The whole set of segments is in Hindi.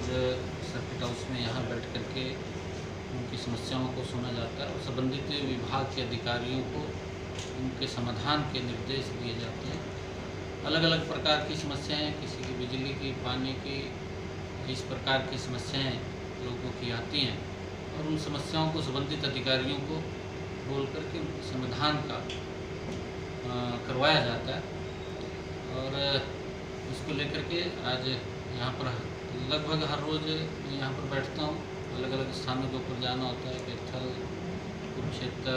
रोज़ सर्किट हाउस में यहाँ बैठ कर के उनकी समस्याओं को सुना जाता है और संबंधित विभाग के अधिकारियों को उनके समाधान के निर्देश दिए जाते हैं। अलग अलग प्रकार की समस्याएं, किसी की बिजली की, पानी की, इस प्रकार की समस्याएं लोगों की आती हैं और उन समस्याओं को संबंधित अधिकारियों को बोल करके उनके समाधान का करवाया जाता है। और इसको लेकर के आज यहाँ पर लगभग हर रोज़ यहाँ पर बैठता हूँ। अलग अलग स्थानों के ऊपर जाना होता है, कैथल, कुरुक्षेत्र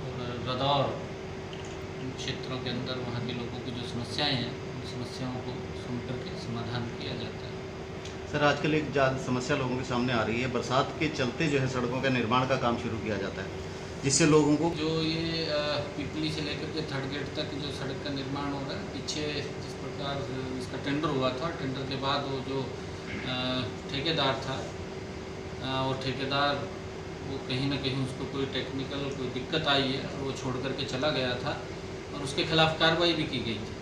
और रदौर क्षेत्रों के अंदर वहाँ के लोगों की जो समस्याएं हैं उन समस्याओं को सुन करके समाधान किया जाता है। सर, आजकल एक समस्या लोगों के सामने आ रही है, बरसात के चलते जो है सड़कों का निर्माण का काम शुरू किया जाता है, जिससे लोगों को जो ये पिपली से लेकर के थर्ड गेट तक जो सड़क का निर्माण हो रहा है, पीछे जिस प्रकार इसका टेंडर हुआ था, टेंडर के बाद वो जो ठेकेदार था और ठेकेदार वो कहीं ना कहीं उसको कोई टेक्निकल कोई दिक्कत आई है और वो छोड़ करके चला गया था और उसके खिलाफ कार्रवाई भी की गई थी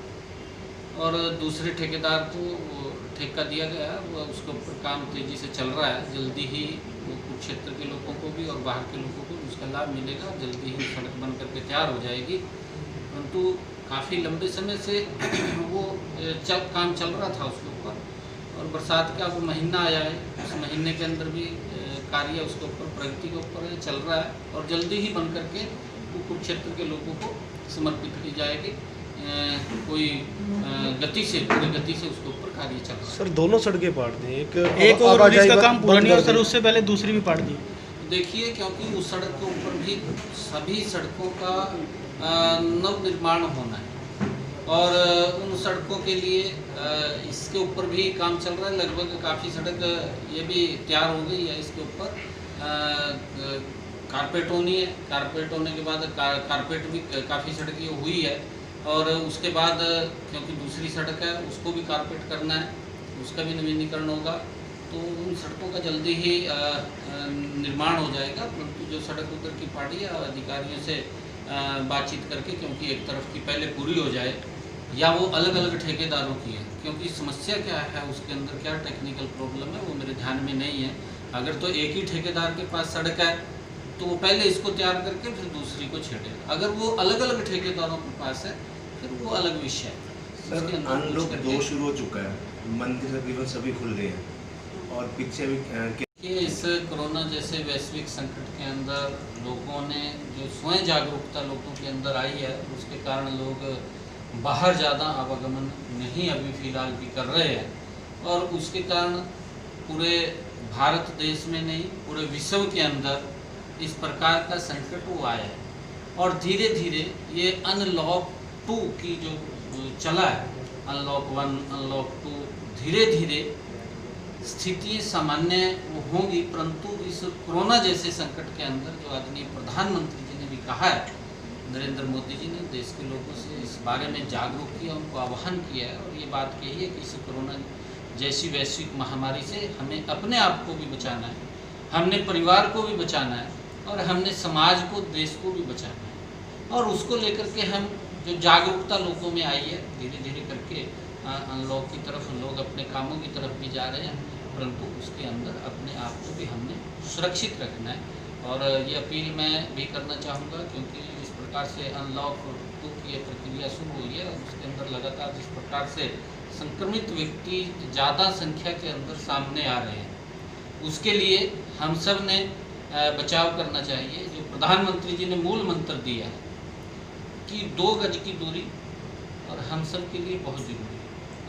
और दूसरे ठेकेदार को ठेका दिया गया। वो उसके ऊपर काम तेज़ी से चल रहा है। जल्दी ही वो कुरुक्षेत्र के लोगों को भी और बाहर के लोगों को उसका लाभ मिलेगा। जल्दी ही सड़क बन करके तैयार हो जाएगी। परंतु काफ़ी लंबे समय से वो काम चल रहा था उसके ऊपर और बरसात का वो महीना आया है, उस महीने के अंदर भी कार्य उसके ऊपर प्रगति के ऊपर चल रहा है और जल्दी ही बन करके वो कुरुक्षेत्र के लोगों को समर्पित की जाएगी। कोई गति से, पूरी गति से उसके ऊपर कार्य चल रहा है। सर, दोनों सड़कें पाट दी, एक और इसका काम पूरा नहीं और सर उससे पहले दूसरी भी पाट दी। देखिए, क्योंकि उस सड़क के ऊपर भी सभी सड़कों का नव निर्माण होना है और उन सड़कों के लिए इसके ऊपर भी काम चल रहा है। लगभग काफ़ी सड़क ये भी तैयार हो गई है। इसके ऊपर कारपेट होनी है, कारपेट होने के बाद कारपेट भी काफ़ी सड़कें हुई है और उसके बाद क्योंकि दूसरी सड़क है उसको भी कारपेट करना है, उसका भी नवीनीकरण होगा। तो उन सड़कों का जल्दी ही निर्माण हो जाएगा। परंतु जो सड़क उधर की पार्टी है अधिकारियों से बातचीत करके, क्योंकि एक तरफ की पहले पूरी हो जाए या वो अलग अलग ठेकेदारों की है, क्योंकि समस्या क्या है उसके अंदर, क्या टेक्निकल प्रॉब्लम है वो मेरे ध्यान में नहीं है। अगर तो एक ही ठेकेदार के पास सड़क है तो वो पहले इसको तैयार करके फिर दूसरी को छेड़ेगा। अगर वो अलग अलग ठेकेदारों के पास है फिर वो अलग विषय है। सर, अनलॉक 2 शुरू हो चुका है, मंदिर तकरीबन सभी खुल गए हैं और पीछे भी ये इस कोरोना जैसे वैश्विक संकट के अंदर लोगों ने जो स्वयं जागरूकता लोगों के अंदर आई है उसके कारण लोग बाहर ज़्यादा आवागमन नहीं अभी फ़िलहाल भी कर रहे हैं और उसके कारण पूरे भारत देश में नहीं पूरे विश्व के अंदर इस प्रकार का संकट वो आया है और धीरे धीरे ये अनलॉक 2 की जो चला है, अनलॉक 1, अनलॉक 2, धीरे धीरे स्थिति सामान्य होंगी। परंतु इस कोरोना जैसे संकट के अंदर जो आदरणीय प्रधानमंत्री जी ने भी कहा है, नरेंद्र मोदी जी ने देश के लोगों से इस बारे में जागरूक किया, उनको आह्वान किया है और ये बात कही है कि इस कोरोना जैसी वैश्विक महामारी से हमें अपने आप को भी बचाना है, हमने परिवार को भी बचाना है और हमने समाज को, देश को भी बचाना है। और उसको लेकर के हम जो जागरूकता लोगों में आई है, धीरे धीरे करके अनलॉक की तरफ लोग अपने कामों की तरफ भी जा रहे हैं, परंतु उसके अंदर अपने आप को भी हमने सुरक्षित रखना है। और ये अपील मैं भी करना चाहूँगा, क्योंकि इस प्रकार से अनलॉक 2 की ये प्रक्रिया शुरू हुई है और उसके अंदर लगातार जिस प्रकार से संक्रमित व्यक्ति ज़्यादा संख्या के अंदर सामने आ रहे हैं, उसके लिए हम सब ने बचाव करना चाहिए। जो प्रधानमंत्री जी ने मूल मंत्र दिया है कि 2 गज की दूरी और हम सब के लिए बहुत ज़रूरी है,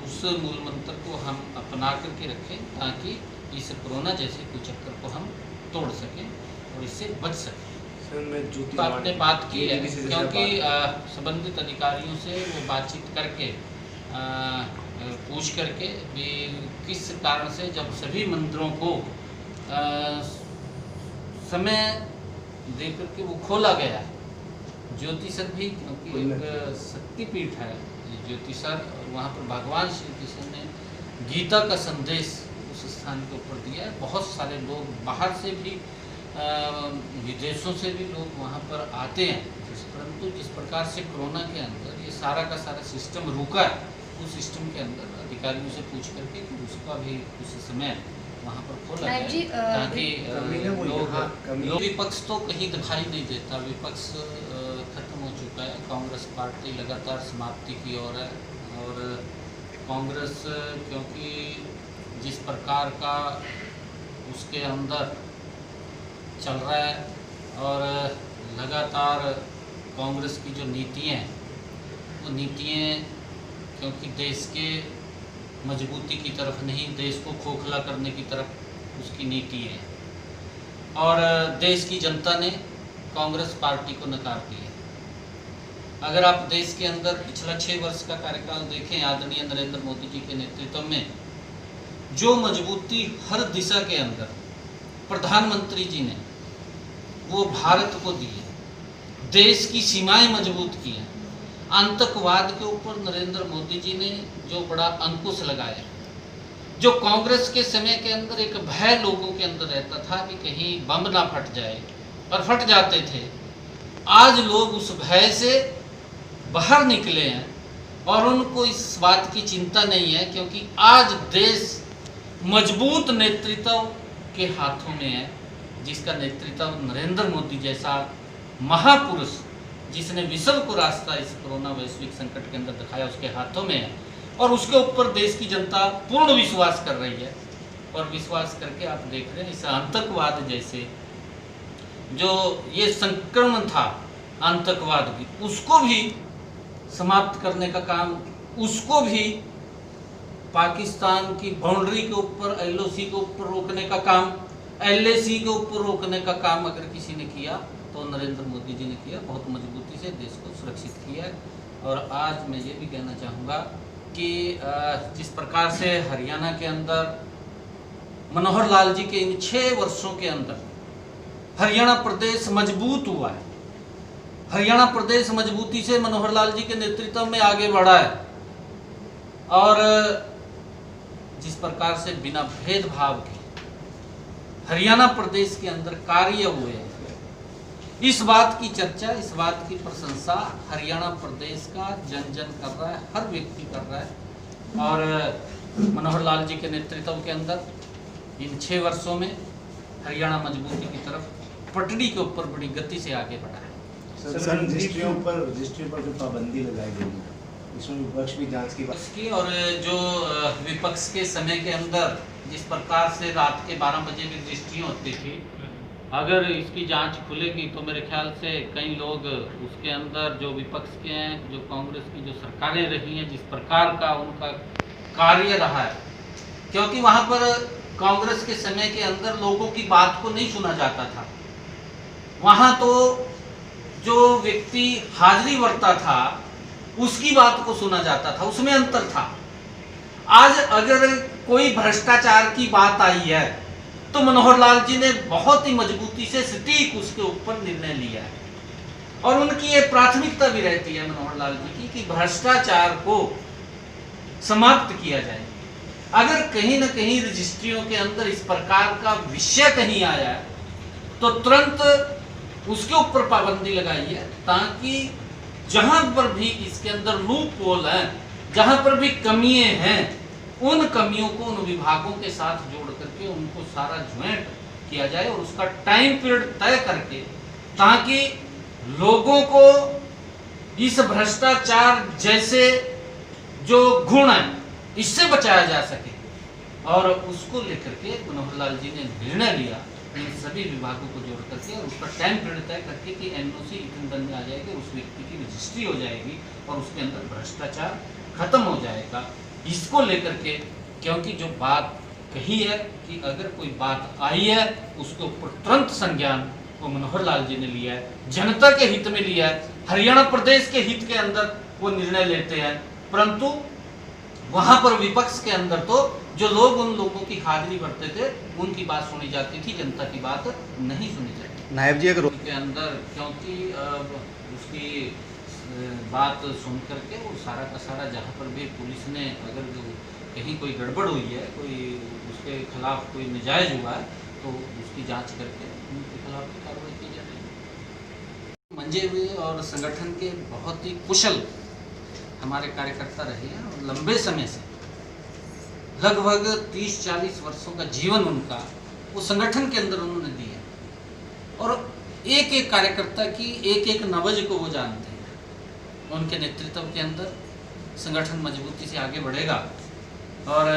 उस मूल मंत्र को हम अपना करके रखें ताकि इस कोरोना जैसे कुचक्कर को हम तोड़ सकें और इससे बच सकें। तो आपने बात की है, क्योंकि संबंधित अधिकारियों से वो बातचीत करके पूछ करके भी किस कारण से जब सभी मंदिरों को समय दे करके वो खोला गया है, ज्योतिषर भी, क्योंकि एक शक्तिपीठ है ज्योतिषर और वहाँ पर भगवान श्री कृष्ण ने गीता का संदेश उस स्थान के ऊपर दिया है। बहुत सारे लोग बाहर से भी विदेशों से भी लोग वहाँ पर आते हैं, परंतु जिस प्रकार से कोरोना के अंदर ये सारा का सारा सिस्टम रुका है, उस सिस्टम के अंदर अधिकारियों से पूछ करके कि उसका भी कुछ समय वहाँ पर खोला नायब जाए जी, ताकि कमी ना बोलिए, हाँ, कमी। लोग विपक्ष तो कहीं दिखाई नहीं देता, विपक्ष खत्म हो चुका है। कांग्रेस पार्टी लगातार समाप्ति की ओर है और कांग्रेस क्योंकि जिस प्रकार का उसके अंदर चल रहा है और लगातार कांग्रेस की जो नीतियाँ हैं वो नीतियाँ क्योंकि देश के मजबूती की तरफ नहीं, देश को खोखला करने की तरफ उसकी नीति है और देश की जनता ने कांग्रेस पार्टी को नकार दिया। अगर आप देश के अंदर पिछला 6 वर्ष का कार्यकाल देखें, आदरणीय नरेंद्र मोदी जी के नेतृत्व में जो मजबूती हर दिशा के अंदर प्रधानमंत्री जी ने वो भारत को दी है, देश की सीमाएं मजबूत की हैं। आतंकवाद के ऊपर नरेंद्र मोदी जी ने जो बड़ा अंकुश लगाया, जो कांग्रेस के समय के अंदर एक भय लोगों के अंदर रहता था कि कहीं बम ना फट जाए और फट जाते थे, आज लोग उस भय से बाहर निकले हैं और उनको इस बात की चिंता नहीं है क्योंकि आज देश मजबूत नेतृत्व के हाथों में है, जिसका नेतृत्व नरेंद्र मोदी जैसा महापुरुष जिसने विश्व को रास्ता इस कोरोना वैश्विक संकट के अंदर दिखाया उसके हाथों में है और उसके ऊपर देश की जनता पूर्ण विश्वास कर रही है। और विश्वास करके आप देख रहे हैं इस आतंकवाद जैसे जो ये संक्रमण था आतंकवाद की, उसको भी समाप्त करने का काम, उसको भी पाकिस्तान की बाउंड्री के ऊपर LOC के ऊपर रोकने का काम, LAC के ऊपर रोकने का काम अगर किसी ने किया तो नरेंद्र मोदी जी ने किया, बहुत मजबूती से देश को सुरक्षित किया है। और आज मैं ये भी कहना चाहूँगा कि जिस प्रकार से हरियाणा के अंदर मनोहर लाल जी के इन 6 वर्षों के अंदर हरियाणा प्रदेश मजबूत हुआ है, हरियाणा प्रदेश मजबूती से मनोहर लाल जी के नेतृत्व में आगे बढ़ा है और जिस प्रकार से बिना भेदभाव के हरियाणा प्रदेश के अंदर कार्य हुए हैं, इस बात की चर्चा, इस बात की प्रशंसा हरियाणा प्रदेश का जन जन कर रहा है, हर व्यक्ति कर रहा है। और मनोहर लाल जी के नेतृत्व के अंदर इन 6 वर्षों में हरियाणा मजबूती की तरफ पटड़ी के ऊपर बड़ी गति से आगे बढ़ा है। सर रजिस्ट्रियों पर जो पाबंदी लगाई गई है इसमें विपक्ष भी जांच की बात की और जो विपक्ष के समय के अंदर जिस प्रकार से रात के 12 बजे की रजिस्ट्री होती थी, अगर इसकी जांच खुलेगी तो मेरे ख्याल से कई लोग उसके अंदर जो विपक्ष के हैं, जो कांग्रेस की जो सरकारें रही हैं, जिस प्रकार का उनका कार्य रहा है, क्योंकि वहाँ पर कांग्रेस के समय के अंदर लोगों की बात को नहीं सुना जाता था। वहाँ तो जो व्यक्ति हाजिरी भरता था उसकी बात को सुना जाता था, उसमें अंतर था। आज अगर कोई भ्रष्टाचार की बात आई है तो मनोहर लाल जी ने बहुत ही मजबूती से सटीक उसके ऊपर निर्णय लिया है और उनकी ये प्राथमिकता भी रहती है मनोहर लाल जी की कि भ्रष्टाचार को समाप्त किया जाए। अगर कहीं न कहीं रजिस्ट्रियों के अंदर इस प्रकार का विषय कहीं आया है तो तुरंत उसके ऊपर पाबंदी लगाई है ताकि जहां पर भी इसके अंदर लूप होल है, जहां पर भी कमियां हैं, उन कमियों को उन विभागों के साथ जोड़ करके उनको सारा ज्वाइंट किया जाए और उसका टाइम पीरियड तय करके ताकि लोगों को इस भ्रष्टाचार जैसे जो गुण है इससे बचाया जा सके। और उसको लेकर के मनोहर लाल जी ने निर्णय लिया इन सभी विभागों को जोड़ करके और उसका टाइम पीरियड तय करके कि NOC इतने दिन में आ जाएगी, उस व्यक्ति की रजिस्ट्री हो जाएगी और उसके अंदर भ्रष्टाचार खत्म हो जाएगा। इसको लेकर के क्योंकि जो बात कही है कि अगर कोई बात आई है उसके ऊपर तुरंत संज्ञान वो मनोहर लाल जी ने लिया है, जनता के हित में लिया है, हरियाणा प्रदेश के हित के अंदर वो निर्णय लेते हैं। परंतु वहां पर विपक्ष के अंदर तो जो लोग उन लोगों की हाजिरी भरते थे उनकी बात सुनी जाती थी, जनता की बात नहीं सुनी जाती। नायब जी अगर के अंदर क्योंकि उसकी बात सुन करके वो सारा का सारा जहाँ पर भी पुलिस ने अगर कहीं कोई गड़बड़ हुई है, कोई उसके खिलाफ कोई नाजायज हुआ है तो उसकी जांच करके उनके खिलाफ कार्रवाई की जा रही है। मंजे हुए और संगठन के बहुत ही कुशल हमारे कार्यकर्ता रहे हैं और लंबे समय से लगभग 30-40 वर्षों का जीवन उनका वो संगठन के अंदर उन्होंने दिया और एक एक कार्यकर्ता की एक एक नब्ज को वो जानते हैं। उनके नेतृत्व के अंदर संगठन मजबूती से आगे बढ़ेगा और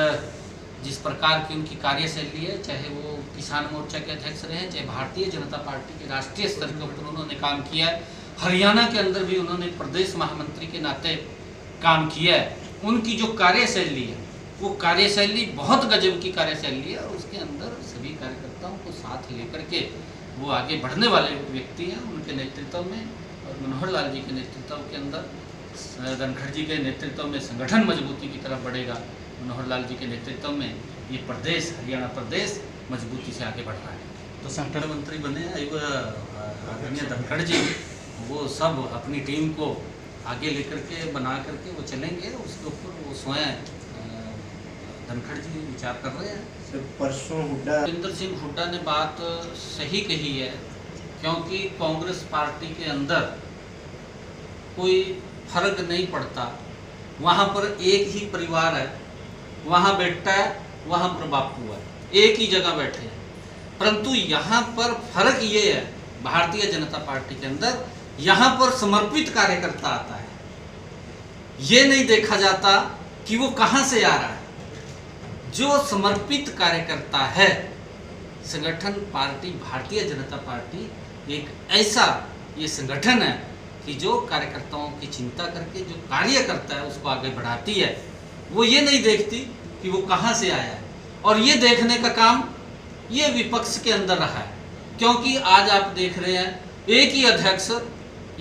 जिस प्रकार की उनकी कार्यशैली है, चाहे वो किसान मोर्चा के अध्यक्ष रहे, चाहे भारतीय जनता पार्टी के राष्ट्रीय स्तर के ऊपर उन्होंने काम किया है, हरियाणा के अंदर भी उन्होंने प्रदेश महामंत्री के नाते काम किया है। उनकी जो कार्यशैली है वो कार्यशैली बहुत गजब की कार्यशैली है और उसके अंदर सभी कार्यकर्ताओं को साथ लेकर के वो आगे बढ़ने वाले व्यक्ति हैं। उनके नेतृत्व में और मनोहर लाल जी के नेतृत्व के अंदर, धनखड़ जी के नेतृत्व में संगठन मजबूती की तरफ बढ़ेगा। मनोहर लाल जी के नेतृत्व में ये प्रदेश, हरियाणा प्रदेश मजबूती से आगे बढ़ रहा है। तो संगठन मंत्री बने आदरणीय धनखड़ जी, वो सब अपनी टीम को आगे लेकर के बना करके वो चलेंगे। उसके ऊपर वो स्वयं धनखड़ जी विचार कर रहे हैं। सर परसों हुड्डा भूपेंद्र सिंह हुड्डा ने बात सही कही है, क्योंकि कांग्रेस पार्टी के अंदर कोई फर्क नहीं पड़ता। वहाँ पर एक ही परिवार है, वहाँ बेटा है, वहाँ पर बापू है, एक ही जगह बैठे हैं। परंतु यहाँ पर फर्क ये है, भारतीय जनता पार्टी के अंदर यहाँ पर समर्पित कार्यकर्ता आता है। ये नहीं देखा जाता कि वो कहाँ से आ रहा है। जो समर्पित कार्यकर्ता है, संगठन पार्टी भारतीय जनता पार्टी एक ऐसा ये संगठन है कि जो कार्यकर्ताओं की चिंता करके जो कार्य करता है उसको आगे बढ़ाती है। वो ये नहीं देखती कि वो कहाँ से आया है। और ये देखने का काम ये विपक्ष के अंदर रहा है, क्योंकि आज आप देख रहे हैं एक ही अध्यक्ष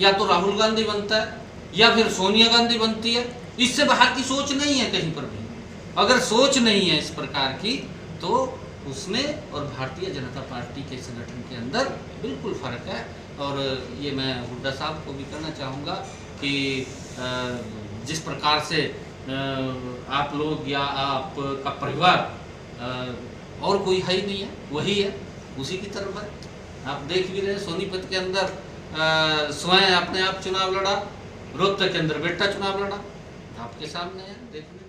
या तो राहुल गांधी बनता है या फिर सोनिया गांधी बनती है। इससे बाहर की सोच नहीं है कहीं पर भी। अगर सोच नहीं है इस प्रकार की तो उसमें और भारतीय जनता पार्टी के संगठन के अंदर बिल्कुल फर्क है। और ये मैं हुड्डा साहब को भी कहना चाहूँगा कि जिस प्रकार से आप लोग या आपका परिवार और कोई है ही नहीं है, वही है, उसी की तरफ है। आप देख भी रहे सोनीपत के अंदर स्वयं अपने आप चुनाव लड़ा, रोहतक के अंदर बेटा चुनाव लड़ा, आपके सामने है, देखने